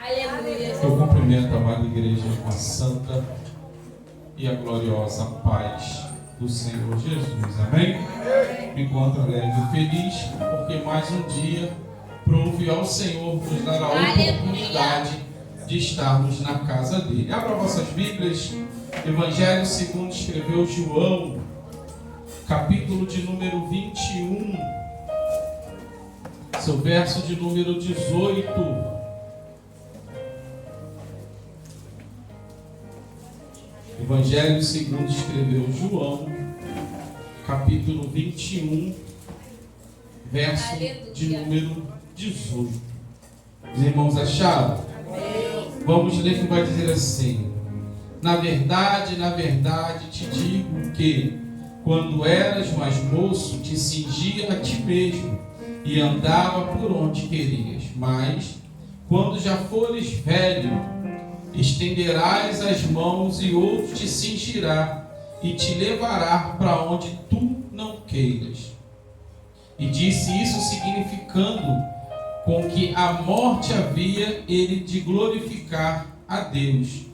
Aleluia. Eu cumprimento a amada igreja com a santa e a gloriosa paz do Senhor Jesus. Amém? Me encontro alegre e feliz porque mais um dia prove ao Senhor nos dar a oportunidade de estarmos na casa dele. Abra vossas Bíblias, Evangelho segundo escreveu João, capítulo de número 21, seu verso de número 18. Evangelho segundo escreveu João, capítulo 21, verso de número 18. Os irmãos acharam? Vamos ler que vai dizer assim: na verdade, te digo que, quando eras mais moço, te cingia a ti mesmo e andava por onde querias. Mas, quando já fores velho, estenderás as mãos e outro te cingirá e te levará para onde tu não queiras. E disse isso significando com que a morte havia ele de glorificar a Deus.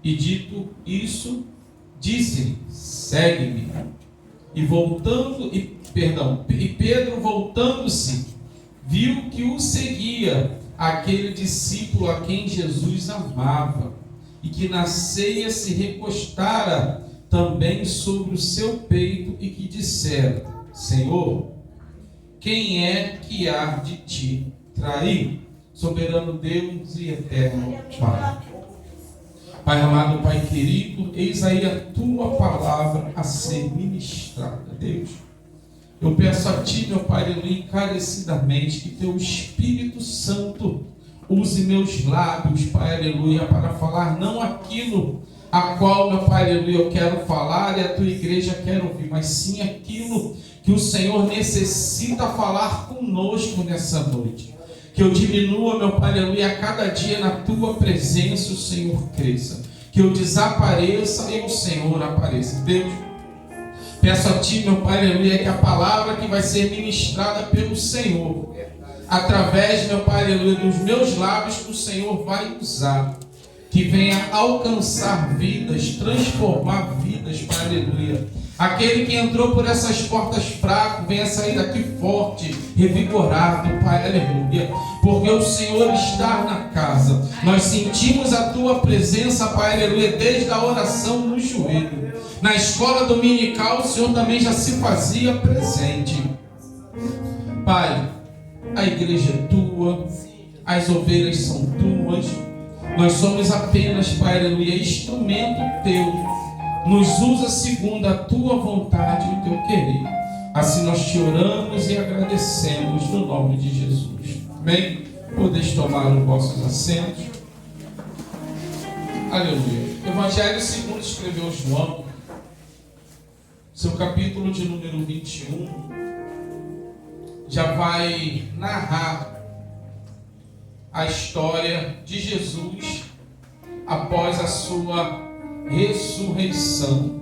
E dito isso, disse-lhe: segue-me. E Pedro, voltando-se, viu que o seguia aquele discípulo a quem Jesus amava, e que na ceia se recostara também sobre o seu peito, e que dissera: Senhor, quem é que há de te trair? Soberano Deus e eterno Pai. Pai amado, Pai querido, eis aí a tua palavra a ser ministrada. Deus, eu peço a ti, meu Pai, encarecidamente, que teu Espírito Santo use meus lábios, Pai, aleluia, para falar não aquilo a qual, meu Pai, aleluia, eu quero falar e a tua igreja quer ouvir, mas sim aquilo que o Senhor necessita falar conosco nessa noite. Que eu diminua, meu Pai, aleluia, a cada dia na tua presença o Senhor cresça. Que eu desapareça e o Senhor apareça. Deus, peço a ti, meu Pai, aleluia, que a palavra que vai ser ministrada pelo Senhor, através, meu Pai, aleluia, dos meus lábios que o Senhor vai usar, que venha alcançar vidas, transformar vidas, Pai, aleluia. Aquele que entrou por essas portas fraco, venha sair daqui forte, revigorado, Pai, aleluia. Porque o Senhor está na casa. Nós sentimos a tua presença, Pai, aleluia, desde a oração no joelho. Na escola dominical, o Senhor também já se fazia presente. Pai, a igreja é tua, as ovelhas são tuas. Nós somos apenas, Pai, aleluia, instrumento teu. Nos usa segundo a tua vontade e o teu querer. Assim nós te oramos e agradecemos no nome de Jesus. Amém? Podeis tomar os vossos assentos. Aleluia. Evangelho segundo escreveu João, seu capítulo de número 21, já vai narrar a história de Jesus após a sua ressurreição.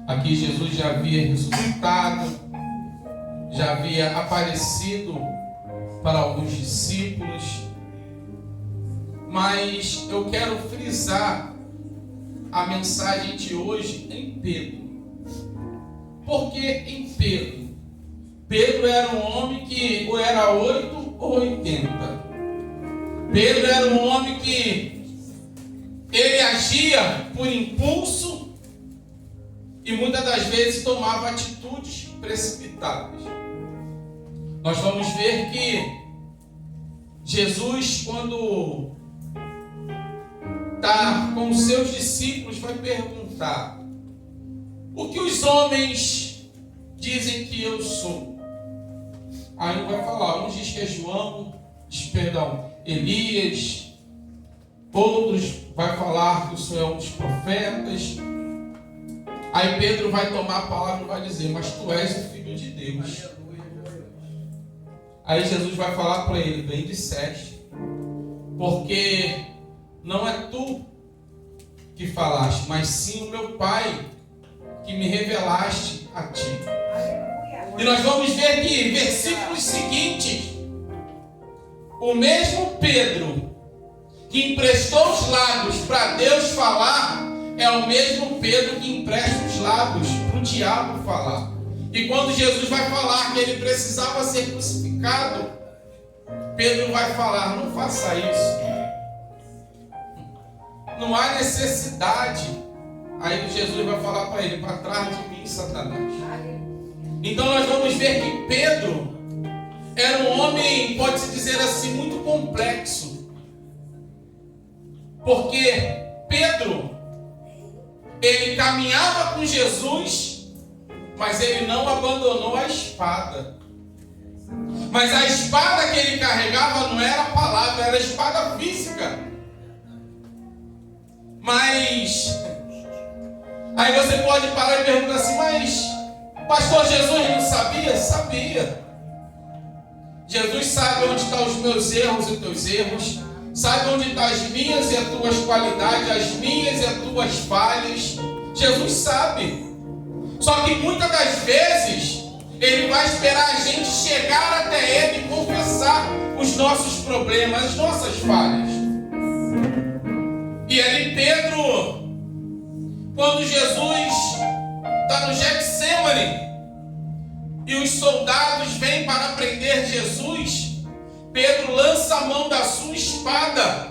Aqui Jesus já havia ressuscitado, já havia aparecido para alguns discípulos, mas eu quero frisar a mensagem de hoje em Pedro. Por que em Pedro? Pedro era um homem que ou era 8 ou 80. Pedro era um homem que ele agia por impulso e muitas das vezes tomava atitudes precipitadas. Nós vamos ver que Jesus, quando está com os seus discípulos, vai perguntar: o que os homens dizem que eu sou? Aí ele vai falar, uns dizem que é João, Elias. Outros vai falar que o Senhor é um dos profetas. Aí Pedro vai tomar a palavra e vai dizer: mas tu és o Filho de Deus. Aí Jesus vai falar para ele: bem disseste, porque não é tu que falaste, mas sim o meu Pai que me revelaste a ti. E nós vamos ver que versículos seguintes, o mesmo Pedro que emprestou os lábios para Deus falar, é o mesmo Pedro que empresta os lábios para o diabo falar. E quando Jesus vai falar que ele precisava ser crucificado, Pedro vai falar: não faça isso, não há necessidade. Aí Jesus vai falar para ele: para trás de mim, Satanás. Então nós vamos ver que Pedro era um homem, pode-se dizer assim, muito complexo. Porque Pedro, ele caminhava com Jesus, mas ele não abandonou a espada. Mas a espada que ele carregava não era a palavra, era a espada física. Mas aí você pode parar e perguntar assim: mas pastor, Jesus não sabia? Sabia. Jesus sabe onde estão os meus erros e os teus erros, sabe onde estão as minhas e as tuas qualidades, as minhas e as tuas falhas. Jesus sabe. Só que muitas das vezes Ele vai esperar a gente chegar até Ele e confessar os nossos problemas, as nossas falhas. E ali Pedro, quando Jesus está no Getsemane e os soldados vêm para prender Jesus, Pedro lança a mão da sua espada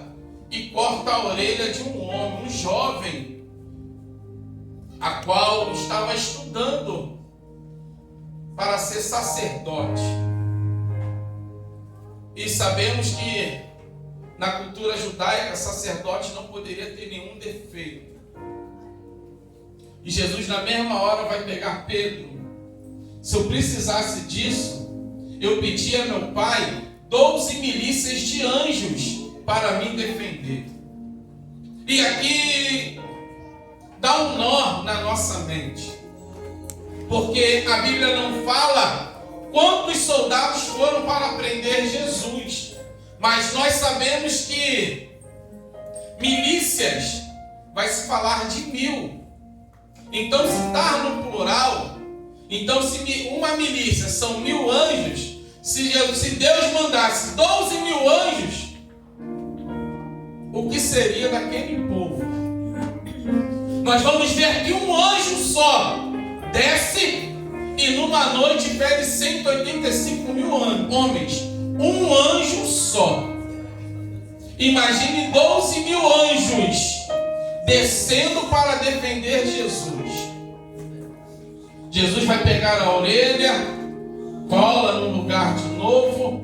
e corta a orelha de um homem, um jovem, a qual estava estudando para ser sacerdote. E sabemos que na cultura judaica, sacerdote não poderia ter nenhum defeito. E Jesus na mesma hora vai pegar Pedro. Se eu precisasse disso, eu pedia a meu pai 12 milícias de anjos para me defender. E aqui dá um nó na nossa mente, porque a Bíblia não fala quantos soldados foram para prender Jesus, mas nós sabemos que milícias vai se falar de 1000. Então, se está no plural, então se uma milícia são 1000 anjos, se Deus mandasse 12 mil anjos, o que seria daquele povo? Nós vamos ver que um anjo só desce e numa noite fere 185 mil homens. Um anjo só. Imagine 12 mil anjos descendo para defender Jesus. Jesus vai pegar a orelha, cola num lugar de novo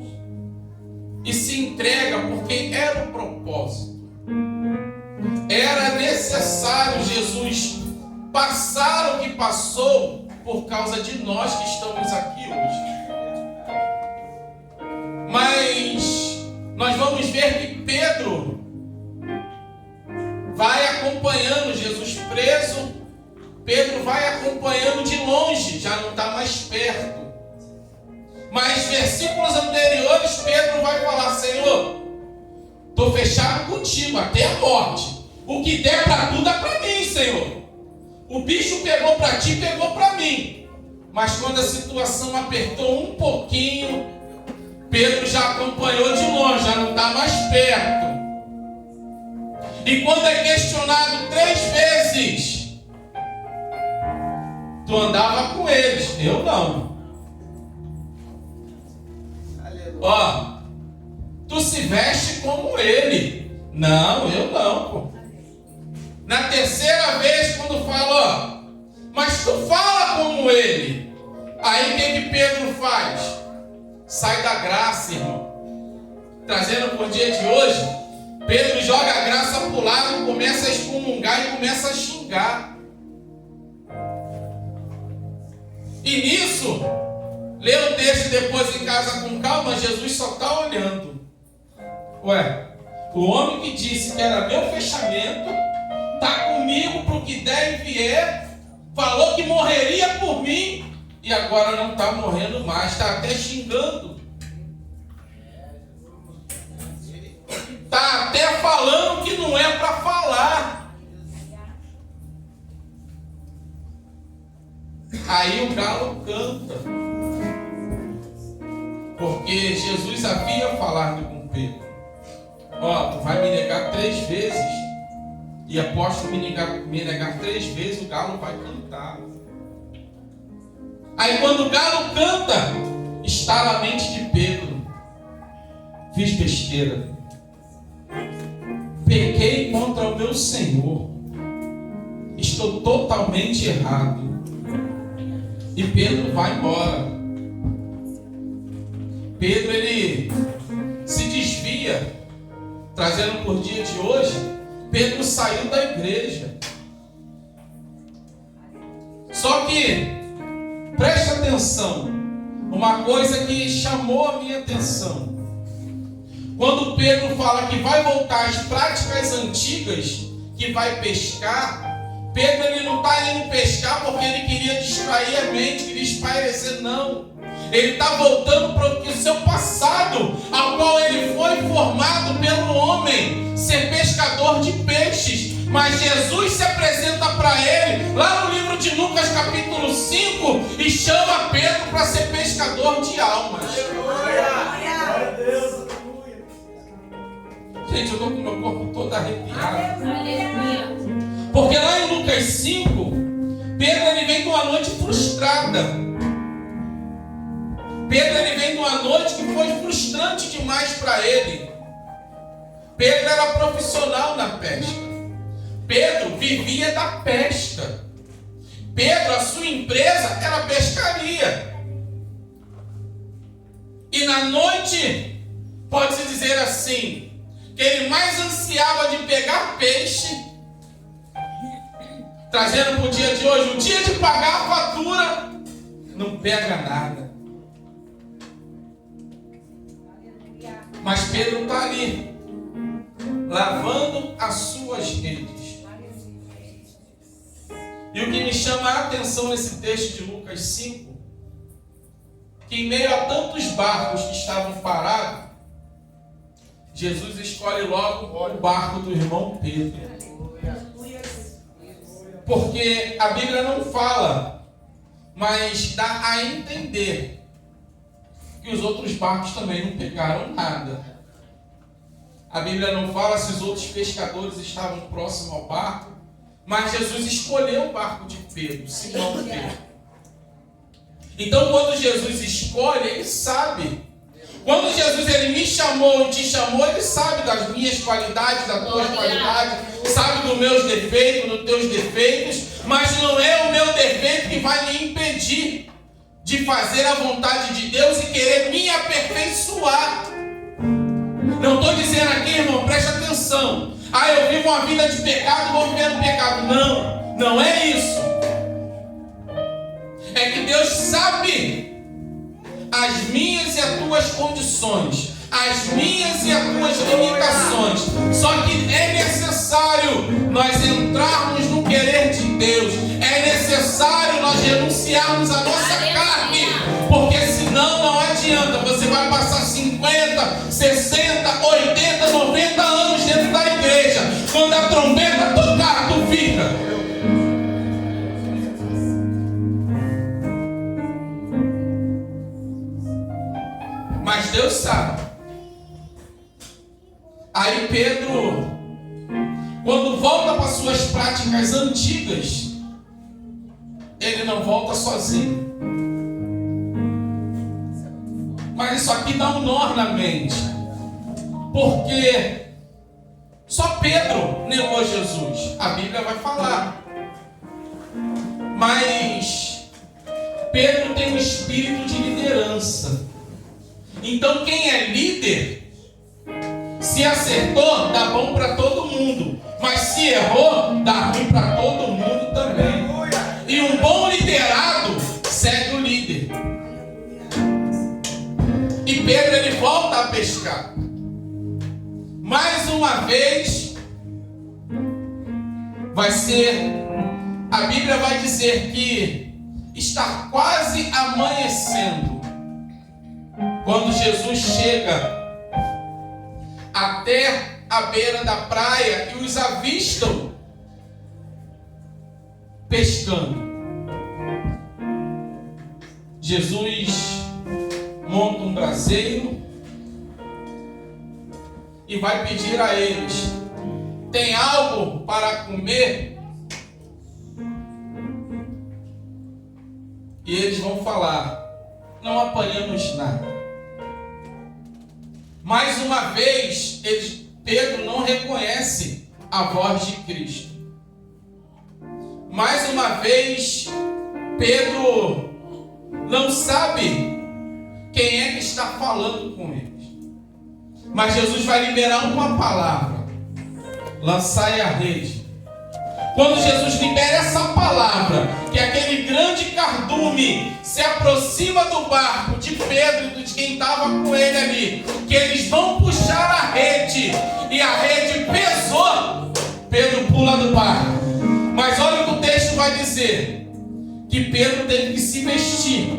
e se entrega, porque era o propósito. Era necessário Jesus passar o que passou por causa de nós que estamos aqui hoje. Mas nós vamos ver que Pedro vai acompanhando Jesus preso. Pedro vai acompanhando de longe, já não está mais perto. Mas versículos anteriores, Pedro vai falar: Senhor, estou fechado contigo até a morte. O que der para tu, dá para mim, Senhor. O bicho pegou para ti, pegou para mim. Mas quando a situação apertou um pouquinho, Pedro já acompanhou de longe, já não está mais perto. E quando é questionado 3 vezes, tu andava com eles, eu não. Ó, tu se veste como ele. Não, eu não, pô. Na terceira vez, quando fala, ó, mas tu fala como ele. Aí o que Pedro faz? Sai da graça, irmão. Trazendo por dia de hoje, Pedro joga a graça para o lado, começa a excomungar e começa a xingar. E nisso, lê o texto depois em casa com calma, Jesus só está olhando. Ué, o homem que disse que era meu fechamento, está comigo para o que der e vier, falou que morreria por mim, e agora não está morrendo mais, está até xingando. Está até falando que não é para falar. Aí o galo canta, porque Jesus havia falado com Pedro. ó, tu vai me negar 3 vezes, e após tu me negar 3 vezes, o galo vai cantar. Aí quando o galo canta, está na mente de Pedro: fiz besteira, pequei contra o meu Senhor, estou totalmente errado. E Pedro vai embora. Pedro, ele se desvia, trazendo por dia de hoje. Pedro saiu da igreja. Só que preste atenção, uma coisa que chamou a minha atenção. Quando Pedro fala que vai voltar às práticas antigas, que vai pescar, Pedro, ele não está indo pescar porque ele queria distrair a mente, queria espairecer, não. Ele está voltando para o seu passado, ao qual ele foi formado pelo homem, ser pescador de peixes. Mas Jesus se apresenta para ele, lá no livro de Lucas capítulo 5, e chama Pedro para ser pescador de almas. Glória a Deus. Gente, eu estou com o meu corpo todo arrepiado. Aleluia. Porque lá em Lucas 5, Pedro, ele vem de uma noite frustrada. Pedro, ele vem de uma noite que foi frustrante demais para ele. Pedro era profissional na pesca. Pedro vivia da pesca. Pedro, a sua empresa era a pescaria. E na noite, pode-se dizer assim, que ele mais ansiava de pegar peixe, trazendo para o dia de hoje, o dia de pagar a fatura, não pega nada. Mas Pedro está ali, lavando as suas redes. E o que me chama a atenção nesse texto de Lucas 5, que em meio a tantos barcos que estavam parados, Jesus escolhe logo o barco do irmão Pedro. Porque a Bíblia não fala, mas dá a entender que os outros barcos também não pegaram nada. A Bíblia não fala se os outros pescadores estavam próximos ao barco, mas Jesus escolheu o barco de Pedro, Simão Pedro. Então, quando Jesus escolhe, ele sabe. Quando Jesus ele me chamou e te chamou, ele sabe das minhas qualidades, das tuas qualidades, sabe dos meus defeitos, dos teus defeitos, mas não é o meu defeito que vai me impedir de fazer a vontade de Deus e querer me aperfeiçoar. Não estou dizendo aqui, irmão, preste atenção. Eu vivo uma vida de pecado, vou viver no pecado. Não, não é isso. É que Deus sabe as minhas e as tuas condições, as minhas e as tuas limitações. Só que é necessário nós entrarmos no querer de Deus. É necessário nós renunciarmos à nossa carne, porque senão não adianta. Você vai passar 50, 60, 80, 90 anos dentro da igreja. Quando a trombeta tocar, tu fica. Mas Deus sabe. Aí Pedro, quando volta para suas práticas antigas, ele não volta sozinho. Mas isso aqui dá um nó na mente. Porque só Pedro negou Jesus. A Bíblia vai falar. Mas Pedro tem um espírito de liderança. Então quem é líder, se acertou, dá bom para todo mundo. Mas se errou, dá ruim para todo mundo também. E um bom liderado segue o líder. E Pedro ele volta a pescar. Mais uma vez, vai ser, a Bíblia vai dizer que está quase amanhecendo. Quando Jesus chega até a beira da praia e os avistam pescando. Jesus monta um braseiro e vai pedir a eles: tem algo para comer? E eles vão falar: não apanhamos nada. Mais uma vez, Pedro não reconhece a voz de Cristo. Mais uma vez, Pedro não sabe quem é que está falando com eles. Mas Jesus vai liberar uma palavra: lançai a rede. Quando Jesus libera essa palavra, que aquele grande cardume se aproxima do barco de Pedro e de quem estava com ele ali, que eles vão puxar a rede, e a rede pesou, Pedro pula do barco. Mas olha o que o texto vai dizer: que Pedro teve que se vestir.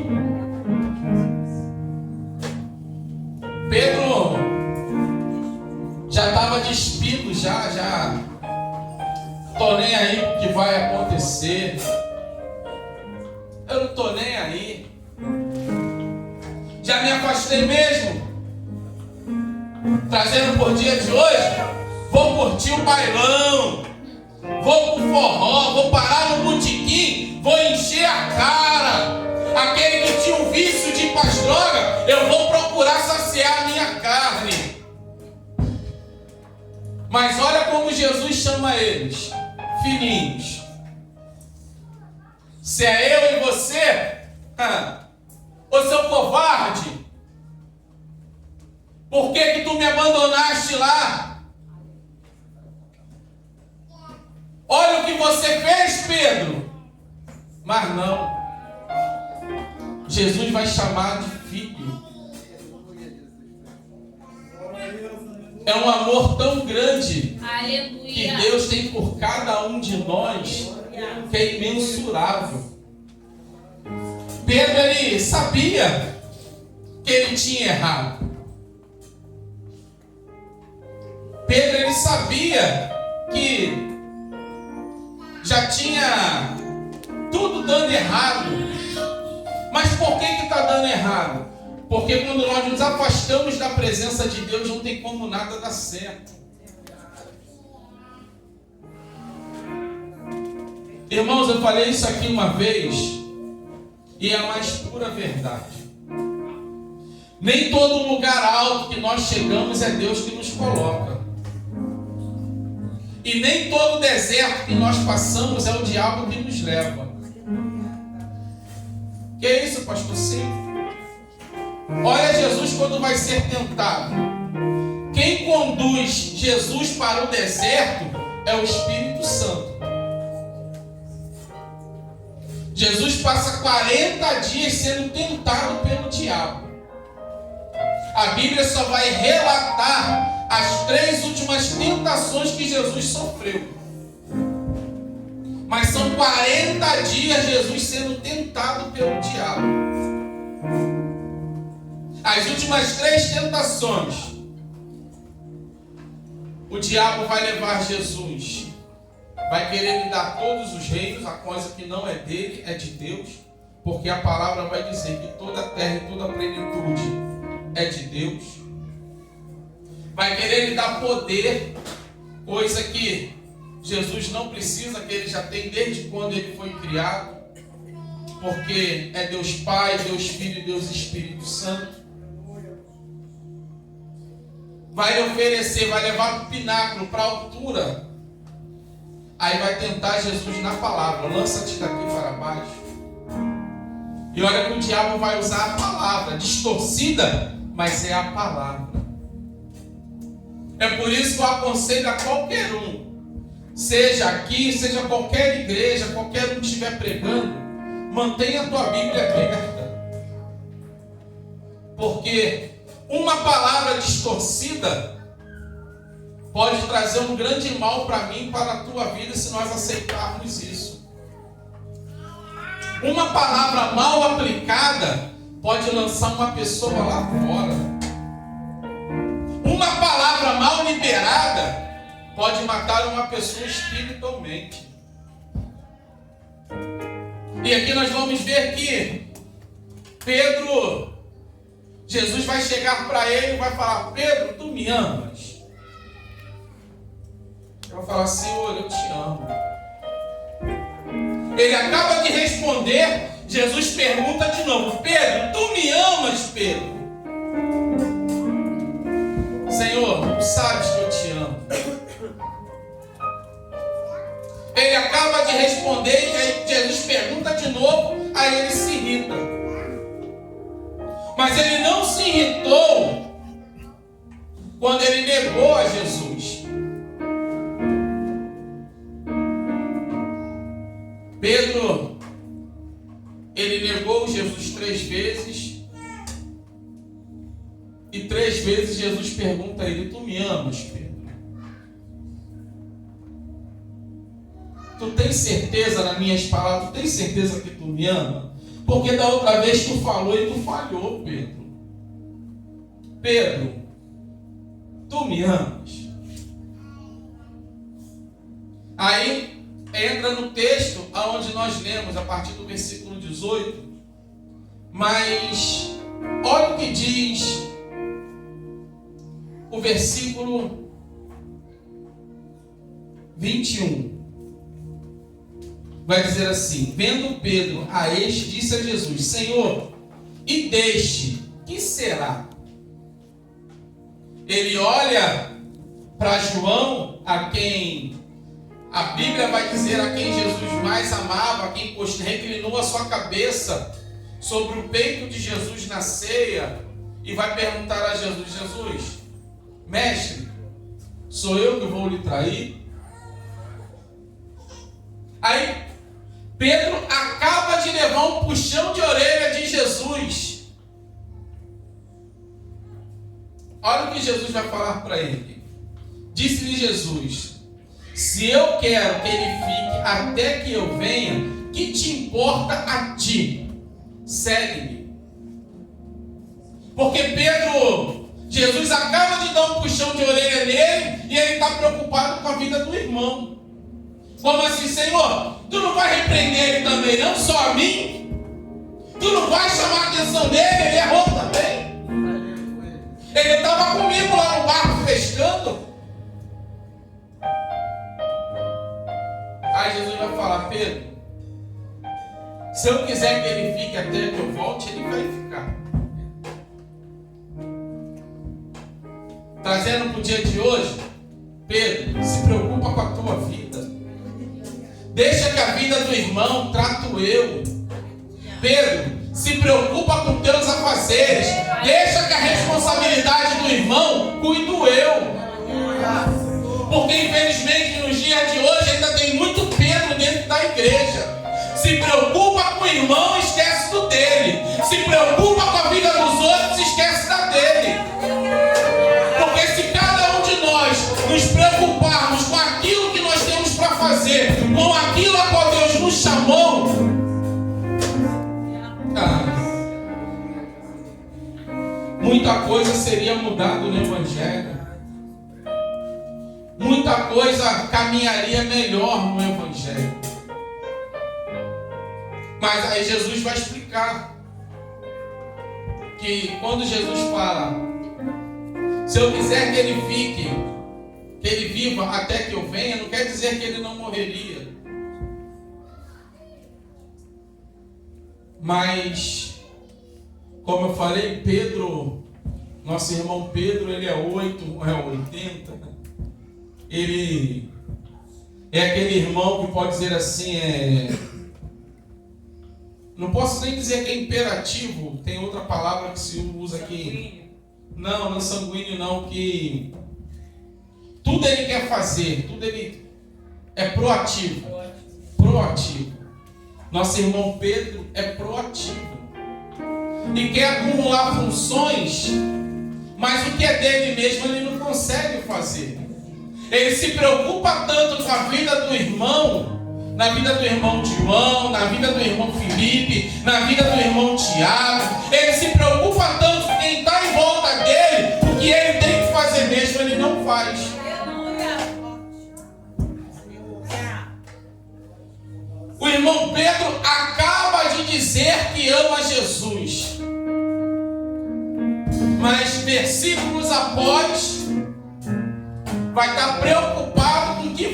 Pedro já estava despido, já tô nem aí o que vai acontecer. Eu não tô nem aí. Já me afastei mesmo. Trazendo por dia de hoje, vou curtir o bailão, vou pro forró, vou parar no botequim, vou encher a cara. Aquele que tinha um vício de ir pras drogas, eu vou procurar saciar a minha carne. Mas olha como Jesus chama eles: filhinhos. Se é eu e você, ô seu covarde, por que tu me abandonaste lá? Olha o que você fez, Pedro. Mas não, Jesus vai chamar de filho. É um amor tão grande, aleluia, que Deus tem por cada um de nós, que é imensurável. Pedro, ele sabia que ele tinha errado. Pedro, ele sabia que já tinha tudo dando errado. Mas por que está dando errado? Porque quando nós nos afastamos da presença de Deus, não tem como nada dar certo. Irmãos, eu falei isso aqui uma vez, e é a mais pura verdade. Nem todo lugar alto que nós chegamos é Deus que nos coloca. E nem todo deserto que nós passamos é o diabo que nos leva. Que é isso, pastor? Sim. Olha Jesus quando vai ser tentado. Quem conduz Jesus para o deserto é o Espírito Santo. Jesus passa 40 dias sendo tentado pelo diabo. A Bíblia só vai relatar as 3 últimas tentações que Jesus sofreu. Mas são 40 dias Jesus sendo tentado pelo diabo. As últimas 3 tentações, o diabo vai levar Jesus, vai querer lhe dar todos os reinos, a coisa que não é dele, é de Deus, porque a palavra vai dizer que toda a terra e toda a plenitude é de Deus. Vai querer lhe dar poder, coisa que Jesus não precisa, que ele já tem desde quando ele foi criado, porque é Deus Pai, Deus Filho e Deus Espírito Santo. Vai lhe oferecer, vai levar para o pináculo, para a altura. Aí vai tentar Jesus na palavra: lança-te daqui para baixo. E olha que o diabo vai usar a palavra, distorcida, mas é a palavra. É por isso que eu aconselho a qualquer um, seja aqui, seja qualquer igreja, qualquer um que estiver pregando, mantenha a tua Bíblia aberta. Porque uma palavra distorcida pode trazer um grande mal para mim e para a tua vida se nós aceitarmos isso. Uma palavra mal aplicada pode lançar uma pessoa lá fora. Uma palavra mal liberada pode matar uma pessoa espiritualmente. E aqui nós vamos ver que Jesus vai chegar para ele e vai falar: Pedro, tu me amas? vai falar: Senhor, eu te amo. Ele acaba de responder, Jesus pergunta de novo: Pedro, tu me amas, Pedro? Senhor, tu sabes que eu te amo. Ele acaba de responder e aí Jesus pergunta de novo, aí ele se irrita. Mas ele não se irritou quando ele negou a Jesus. Pedro, ele negou Jesus 3 vezes. E 3 vezes Jesus pergunta a ele: tu me amas, Pedro? Tu tens certeza nas minhas palavras? Tu tens certeza que tu me ama? Porque da outra vez tu falou e tu falhou, Pedro. Pedro, tu me amas? Aí entra no texto onde nós lemos a partir do versículo 18. Mas olha o que diz o versículo 21. Vai dizer assim: vendo Pedro a este, disse a Jesus: Senhor, e deste, que será? Ele olha para João, a quem a Bíblia vai dizer a quem Jesus mais amava, a quem reclinou a sua cabeça sobre o peito de Jesus na ceia, e vai perguntar a Jesus: Jesus, mestre, sou eu que vou lhe trair? Aí Pedro acaba de levar um puxão de orelha de Jesus. Olha o que Jesus vai falar para ele. Disse-lhe Jesus: se eu quero que ele fique até que eu venha, que te importa a ti? Segue-me. Porque Jesus acaba de dar um puxão de orelha nele e ele está preocupado com a vida do irmão. Como assim, Senhor? Tu não vai repreender ele também, não só a mim? Tu não vai chamar a atenção dele? Ele errou também. Ele estava comigo lá no barco pescando. Aí Jesus vai falar: Pedro, se eu quiser que ele fique até que eu volte, ele vai ficar. Trazendo para o dia de hoje, Pedro, se preocupa com a tua vida. Deixa que a vida do irmão trato eu. Pedro, se preocupa com teus afazeres. Deixa que a responsabilidade do irmão cuido eu. Porque infelizmente nos dias de hoje ainda tem muito Pedro dentro da igreja. Se preocupa com o irmão, esquece do dele. Se preocupa com a vida dos outros, esquece da dele. Porque se cada um de nós nos preocuparmos com aquilo que nós temos para fazer, com aquilo a qual Deus nos chamou, muita coisa seria mudada no Evangelho. Muita coisa caminharia melhor no Evangelho. Mas aí Jesus vai explicar que quando Jesus fala: se eu quiser que ele fique, que ele viva até que eu venha, não quer dizer que ele não morreria. Mas, como eu falei, Pedro, nosso irmão Pedro, ele é 80. Ele é aquele irmão que pode dizer assim, não posso nem dizer que é imperativo, tem outra palavra que se usa aqui. Não é sanguíneo não, que tudo ele quer fazer, tudo ele é proativo. Nosso irmão Pedro é proativo. E quer acumular funções, mas o que é dele mesmo ele não consegue fazer. Ele se preocupa tanto com a vida do irmão, na vida do irmão João, na vida do irmão Felipe, na vida do irmão Tiago. Ele se preocupa tanto com quem está em volta dele, o que ele tem que fazer mesmo ele não faz. O irmão Pedro acaba de dizer que ama Jesus, mas versículos após vai estar preocupado com o que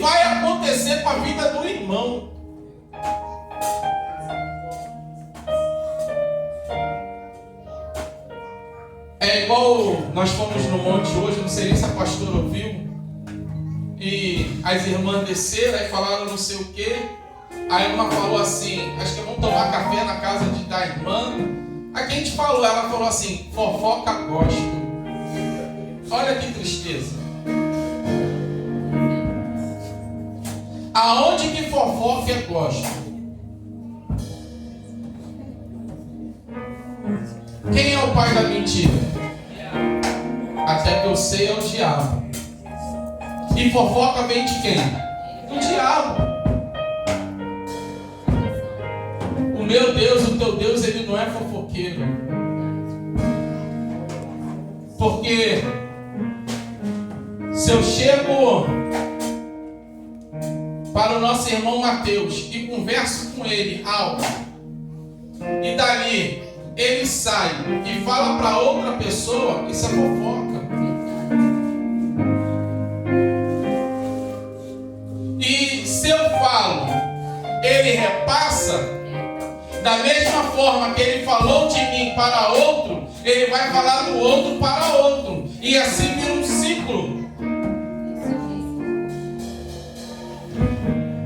É igual nós fomos no monte hoje, não sei nem se a pastora ouviu. E as irmãs desceram e falaram não sei o quê. Aí uma falou assim, acho que vão tomar café na casa da irmã. Aí quem te falou? Ela falou assim, fofoca gosto. Olha que tristeza. Aonde que fofoca é gosto? Quem é o pai da mentira? Até que eu sei é o diabo. E fofoca vem de quem? Do diabo. O meu Deus, o teu Deus, ele não é fofoqueiro. Porque se eu chego para o nosso irmão Mateus e converso com ele algo, e dali ele sai e fala para outra pessoa, isso é fofoca. E se eu falo, ele repassa, da mesma forma que ele falou de mim para outro, ele vai falar do outro para outro. E assim vira um ciclo.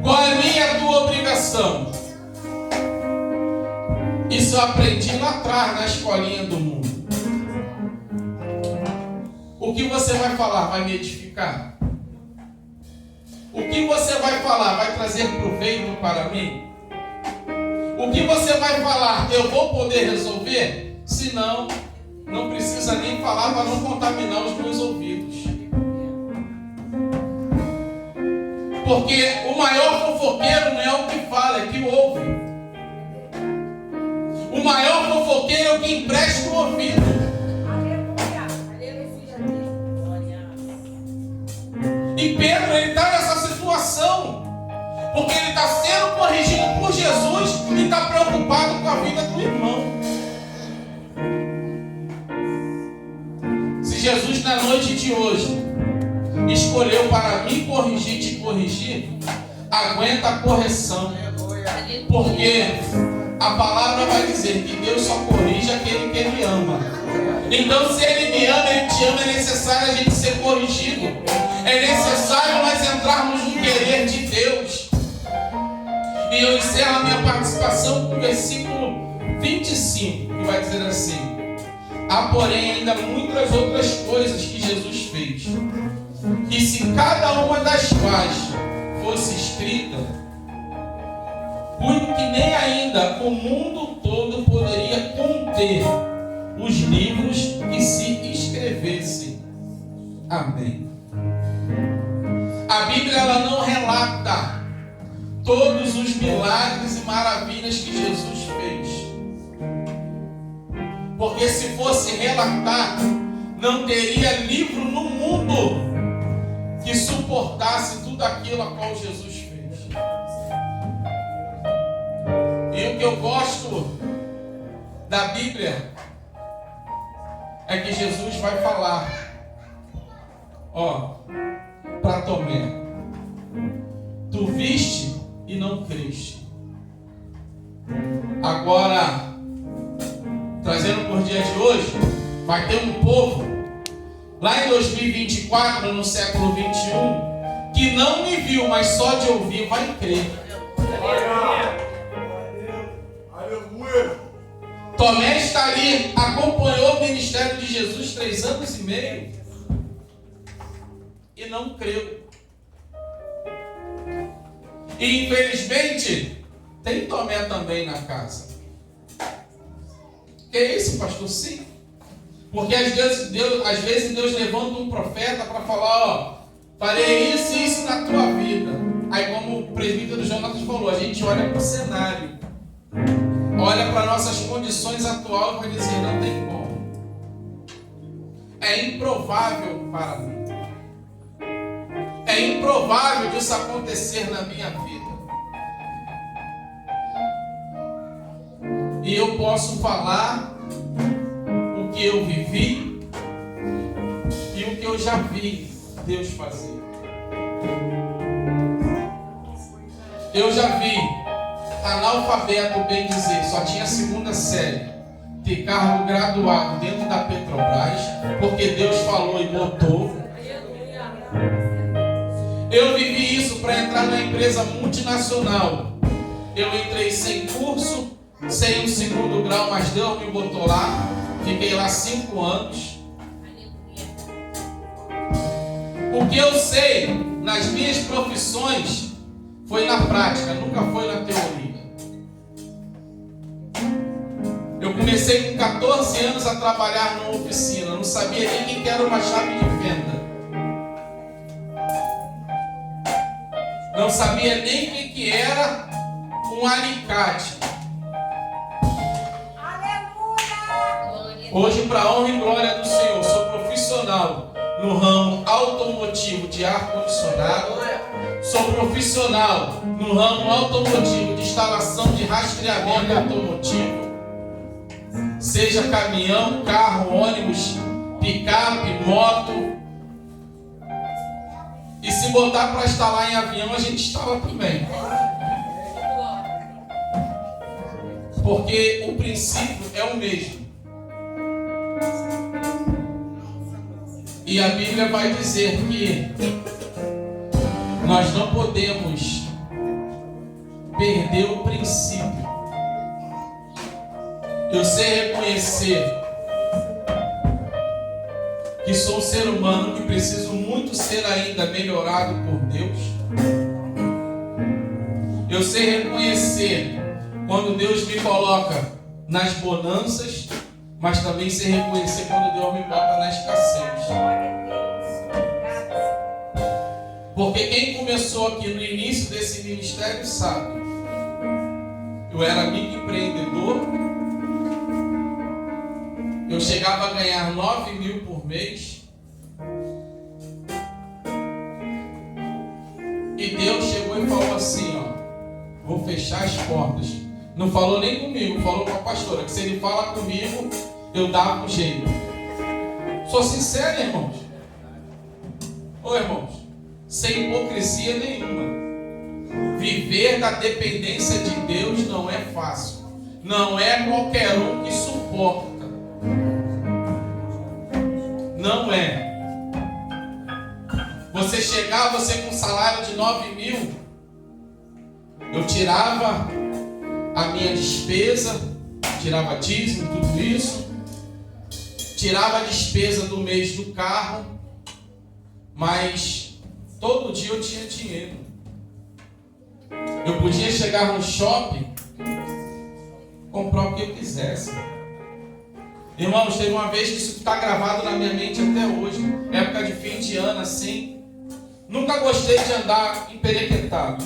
Qual é a minha e a tua obrigação? Isso eu aprendi lá atrás na escolinha do mundo. O que você vai falar vai me edificar? O que você vai falar vai trazer proveito para mim? O que você vai falar eu vou poder resolver? Se não, não precisa nem falar para não contaminar os meus ouvidos. Porque o maior fofoqueiro não é o que fala, é que ouve. O maior fofoqueiro é o que empresta o ouvido. E Pedro, ele está nessa situação. Porque ele está sendo corrigido por Jesus e está preocupado com a vida do irmão. Se Jesus na noite de hoje escolheu para me corrigir e te corrigir, aguenta a correção. Porque a palavra vai dizer que Deus só corrige aquele que Ele ama. Então se Ele me ama, Ele te ama, é necessário a gente ser corrigido. É necessário nós entrarmos no querer de Deus. E eu encerro a minha participação com o versículo 25, que vai dizer assim: há porém ainda muitas outras coisas que Jesus fez, e se cada uma das quais fosse escrita, cuido que nem ainda o mundo todo poderia conter os livros que se escrevessem. Amém. A Bíblia ela não relata todos os milagres e maravilhas que Jesus fez. Porque se fosse relatar, não teria livro no mundo que suportasse tudo aquilo a qual Jesus fez. E o que eu gosto da Bíblia é que Jesus vai falar, para Tomé: tu viste e não creste. Agora, trazendo por dia de hoje, vai ter um povo lá em 2024, no século 21, que não me viu, mas só de ouvir vai crer. Tomé está ali, acompanhou o ministério de Jesus 3 anos e meio e não creu. E infelizmente tem Tomé também na casa. Que é isso, pastor? Sim. Porque às vezes Deus levanta um profeta para falar, farei isso e isso na tua vida. Aí, como o presbítero Jonatas falou, a gente olha para o cenário, olha para nossas condições atuais e vai dizer, não tem como. É improvável para mim. É improvável disso acontecer na minha vida. E eu posso falar o que eu vivi e o que eu já vi Deus fazer. Eu já vi analfabeto, bem dizer, só tinha 2ª série, ter cargo graduado dentro da Petrobras, porque Deus falou e botou. Eu vivi isso para entrar na empresa multinacional. Eu entrei sem curso, sem um segundo grau, mas Deus me botou lá. Fiquei lá 5 anos. O que eu sei nas minhas profissões foi na prática, nunca foi na teoria. Eu comecei com 14 anos a trabalhar numa oficina, não sabia nem o que era uma chave de fenda. Não sabia nem o que era um alicate. Hoje, para a honra e glória do Senhor, sou profissional no ramo automotivo de ar-condicionado. Sou profissional no ramo automotivo de instalação de rastreamento automotivo. Seja caminhão, carro, ônibus, picape, moto. E se botar para instalar em avião, a gente instala também. Porque o princípio é o mesmo. E a Bíblia vai dizer que nós não podemos perder o princípio. Eu sei reconhecer que sou um ser humano que preciso muito ser ainda melhorado por Deus. Eu sei reconhecer quando Deus me coloca nas bonanças, mas também sei reconhecer quando Deus me bota na escassez. Porque quem começou aqui no início desse ministério sabe. Eu era microempreendedor. Eu chegava a ganhar 9 mil por mês. E Deus chegou e falou assim, ó, vou fechar as portas. Não falou nem comigo, falou com a pastora, que se ele fala comigo, eu dava um jeito. Sou sincero, irmãos. Ô irmãos, sem hipocrisia nenhuma. Viver da dependência de Deus não é fácil. Não é qualquer um que suporta. Não é. Você chegar, você com um salário de 9 mil, eu tirava a minha despesa, tirava dízimo, tudo isso, tirava a despesa do mês do carro, mas todo dia eu tinha dinheiro. Eu podia chegar no shopping, comprar o que eu quisesse. Irmãos, teve uma vez que isso está gravado na minha mente até hoje, época de fim de ano assim. Nunca gostei de andar emperequetado.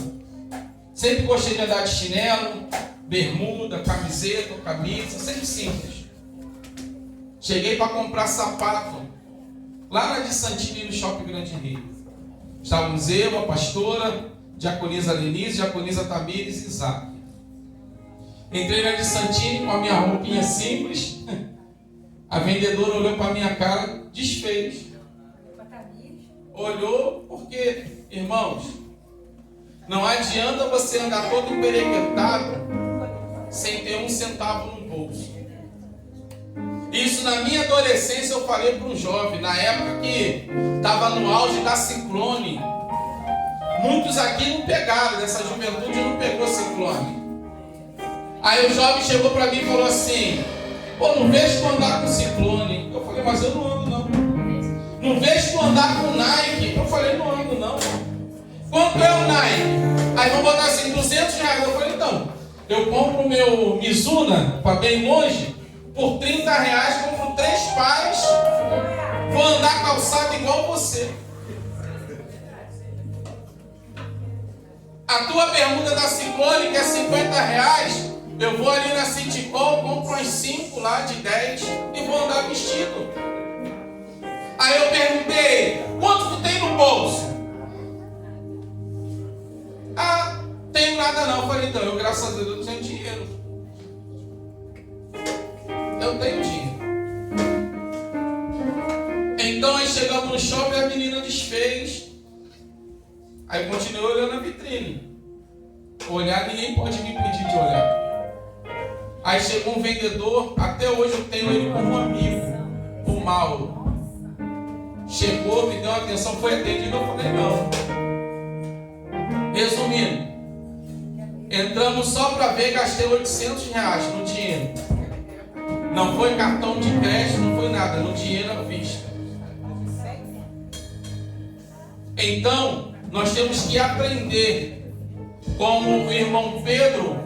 Sempre gostei de andar de chinelo, bermuda, camiseta, camisa, sempre simples. Cheguei para comprar sapato lá na de Santini, no Shopping Grande Rio. Estávamos eu, a pastora, diaconisa Lenise, diaconisa Tamires e Isaac. Entrei na de Santini com a minha roupinha simples. A vendedora olhou para a minha cara, desfez. Olhou porque, irmãos, não adianta você andar todo emperequetado sem ter um centavo no bolso. Isso na minha adolescência eu falei para um jovem, na época que estava no auge da ciclone. Muitos aqui não pegaram, dessa juventude não pegou ciclone. Aí o jovem chegou para mim e falou assim, pô, não vejo tu andar com ciclone. Eu falei, mas eu não ando não. Não vejo tu andar com Nike. Eu falei, não ando não. Quanto é o Nike? Aí vão botar assim, 200 reais. Eu falei, então, eu compro o meu Mizuno, para bem longe, por 30 reais, compro 3 pares, vou andar calçado igual você. A tua bermuda da Ciclone, que é 50 reais, eu vou ali na Citicol, compro umas 5 lá de 10 e vou andar vestido. Aí eu perguntei, quanto tu tem no bolso? Ah, tenho nada não. Eu falei, então, eu graças a Deus eu tenho dinheiro. Eu tenho dinheiro. Então aí chegamos no shopping, a menina desfez. Aí continuei olhando a vitrine. Olhar, ninguém pode me impedir de olhar. Aí chegou um vendedor, até hoje eu tenho ele como amigo, o Mauro. Chegou, me deu atenção, foi atendido, eu falei não. Resumindo, entramos só para ver, gastei R$800 no dinheiro. Não foi cartão de crédito, não foi nada, no dinheiro à vista. Então, nós temos que aprender, como o irmão Pedro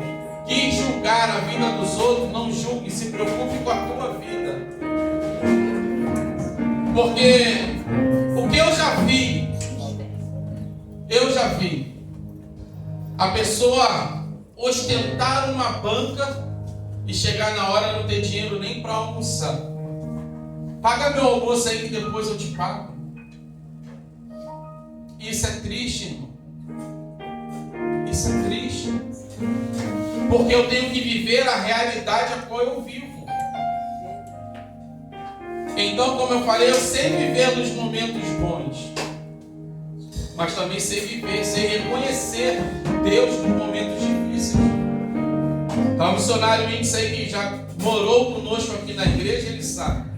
quis julgar a vida dos outros, não julgue, se preocupe com a tua vida. Porque o que eu já vi, a pessoa ostentar uma banca e chegar na hora não ter dinheiro nem para almoçar. Paga meu almoço aí que depois eu te pago. Isso é triste, irmão. Isso é triste. Porque eu tenho que viver a realidade a qual eu vivo. Então, como eu falei, eu sei viver nos momentos bons. Mas também sei viver, sei reconhecer Deus nos momentos difíceis. Então, o missionário Índice aí que já morou conosco aqui na igreja, ele sabe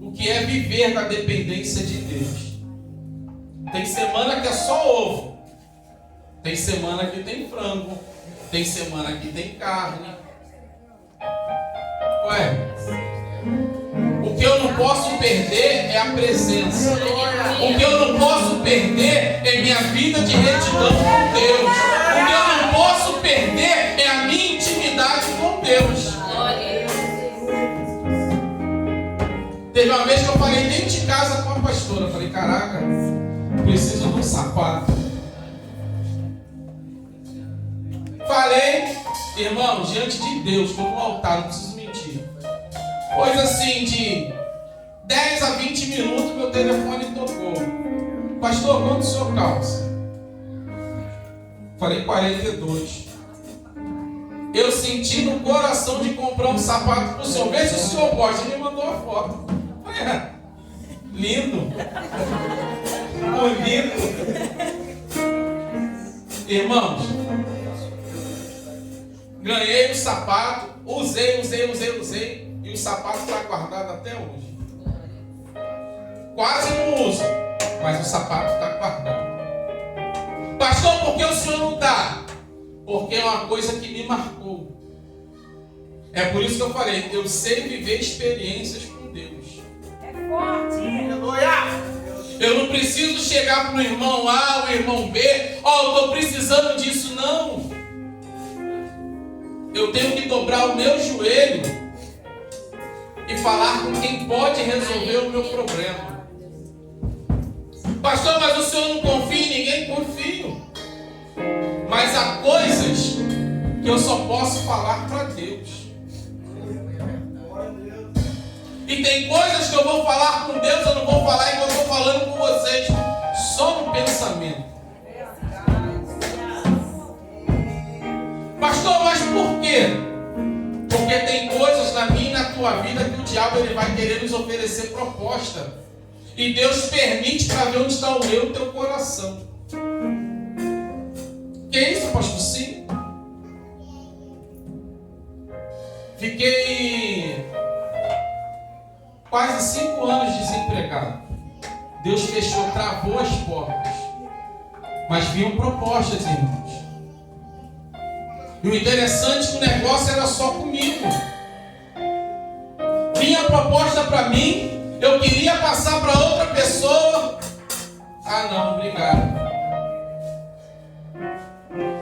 o que é viver na dependência de Deus. Tem semana que é só ovo. Tem semana que tem frango. Tem semana que tem carne. Ué, o que eu não posso perder é a presença. O que eu não posso perder é minha vida de retidão com Deus. O que eu não posso perder é a minha intimidade com Deus. Teve uma vez que eu falei dentro de casa com a pastora. Eu falei, caraca, preciso de um sapato. Falei, irmão, diante de Deus, estou no altar, não preciso mentir. Coisa assim de 10 a 20 minutos meu telefone tocou. Pastor, quanto o senhor calça? Falei 42. Eu senti no coração de comprar um sapato para o senhor. Vê se o senhor gosta. Ele me mandou a foto. Falei, lindo. Bonito. Irmãos, ganhei o sapato, usei. E o sapato está guardado até hoje. Quase não uso, mas o sapato está guardado. Pastor, por que o senhor não dá? Porque é uma coisa que me marcou. É por isso que eu falei, eu sei viver experiências com Deus. É forte. Eu não preciso chegar para o irmão A, o irmão B, eu estou precisando disso, não. Eu tenho que dobrar o meu joelho e falar com quem pode resolver o meu problema. Pastor, mas o senhor não confia em ninguém? Confio. Mas há coisas que eu só posso falar para Deus. E tem coisas que eu vou falar com Deus, eu não vou falar igual eu estou falando com vocês, só no pensamento. Pastor, mas por quê? Porque tem coisas na minha e na tua vida que o diabo ele vai querer nos oferecer proposta. E Deus permite para ver onde está o meu e o teu coração. Que isso, pastor? Sim. Fiquei quase 5 anos desempregado. Deus fechou, travou as portas. Mas vinham propostas, irmãos. E o interessante é que o negócio era só comigo. Vinha proposta para mim, eu queria passar para outra pessoa. Ah, não, obrigado.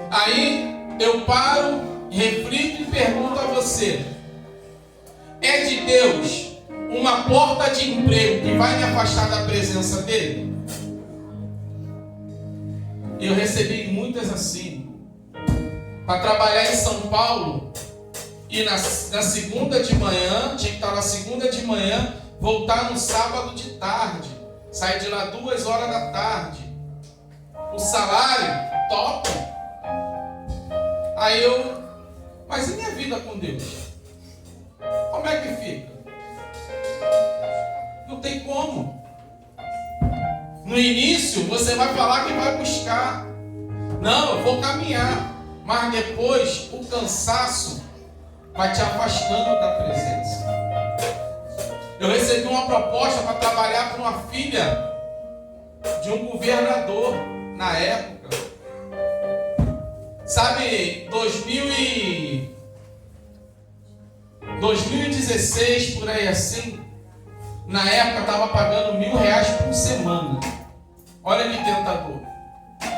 Aí eu paro, reflito e pergunto a você: é de Deus uma porta de emprego que vai me afastar da presença dele? Eu recebi muitas assim. Para trabalhar em São Paulo, e na segunda de manhã, tinha que estar na segunda de manhã, voltar no sábado de tarde, sair de lá 2 horas da tarde. O salário, top. Aí mas e minha vida com Deus? Como é que fica? Não tem como. No início, você vai falar que vai buscar. Não, eu vou caminhar. Mas depois, o cansaço vai te afastando da presença. Eu recebi uma proposta para trabalhar com uma filha de um governador na época. Sabe, 2016, por aí assim, na época estava pagando R$1.000 por semana. Olha que tentador.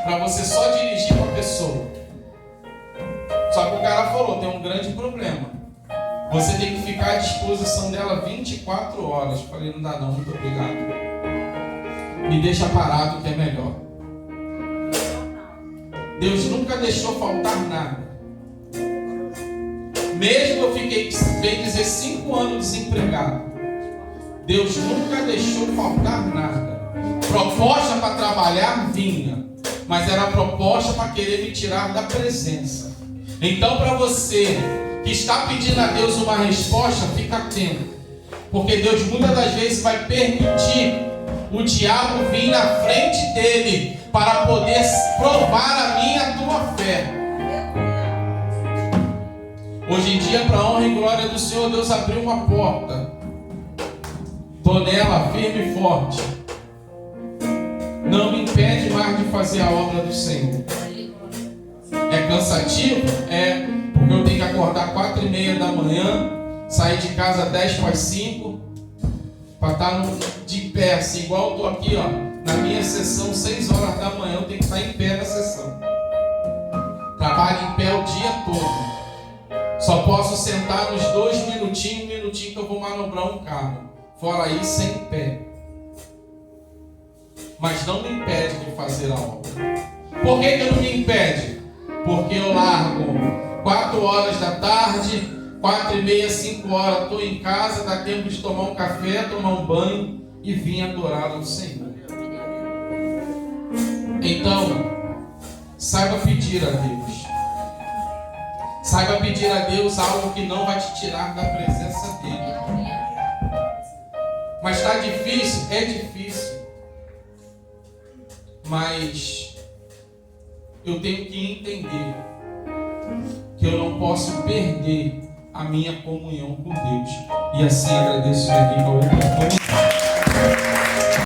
Para você só dirigir uma pessoa. Só que o cara falou, tem um grande problema. Você tem que ficar à disposição dela 24 horas. Falei, não dá não, muito obrigado. Me deixa parado que é melhor. Deus nunca deixou faltar nada. Mesmo eu fiquei, bem dizer, 5 anos desempregado, Deus nunca deixou faltar nada. Proposta para trabalhar vinha, mas era proposta para querer me tirar da presença. Então, para você que está pedindo a Deus uma resposta, fica atento, porque Deus muitas das vezes vai permitir o diabo vir na frente dele para poder provar a minha e a tua fé. Hoje em dia, para a honra e glória do Senhor, Deus abriu uma porta. Estou nela firme e forte. Não me impede mais de fazer a obra do Senhor. É cansativo? É, porque eu tenho que acordar 4h30 da manhã, sair de casa 10:45, para estar de pé, assim, igual eu estou aqui, ó, na minha sessão, 6 horas da manhã, eu tenho que estar em pé na sessão. Trabalho em pé o dia todo. Só posso sentar nos 2 minutinhos, um minutinho que eu vou manobrar um carro. Fora isso, sem pé. Mas não me impede de fazer a obra. Por que não me impede? Porque eu largo 4 horas da tarde, 4h30, 5 horas, estou em casa, dá tempo de tomar um café, tomar um banho e vim adorar ao Senhor. Então, saiba pedir a Deus. Saiba pedir a Deus algo que não vai te tirar da presença dele. Mas está difícil? É difícil. Mas eu tenho que entender que eu não posso perder a minha comunhão com Deus. E assim agradeço a Deus.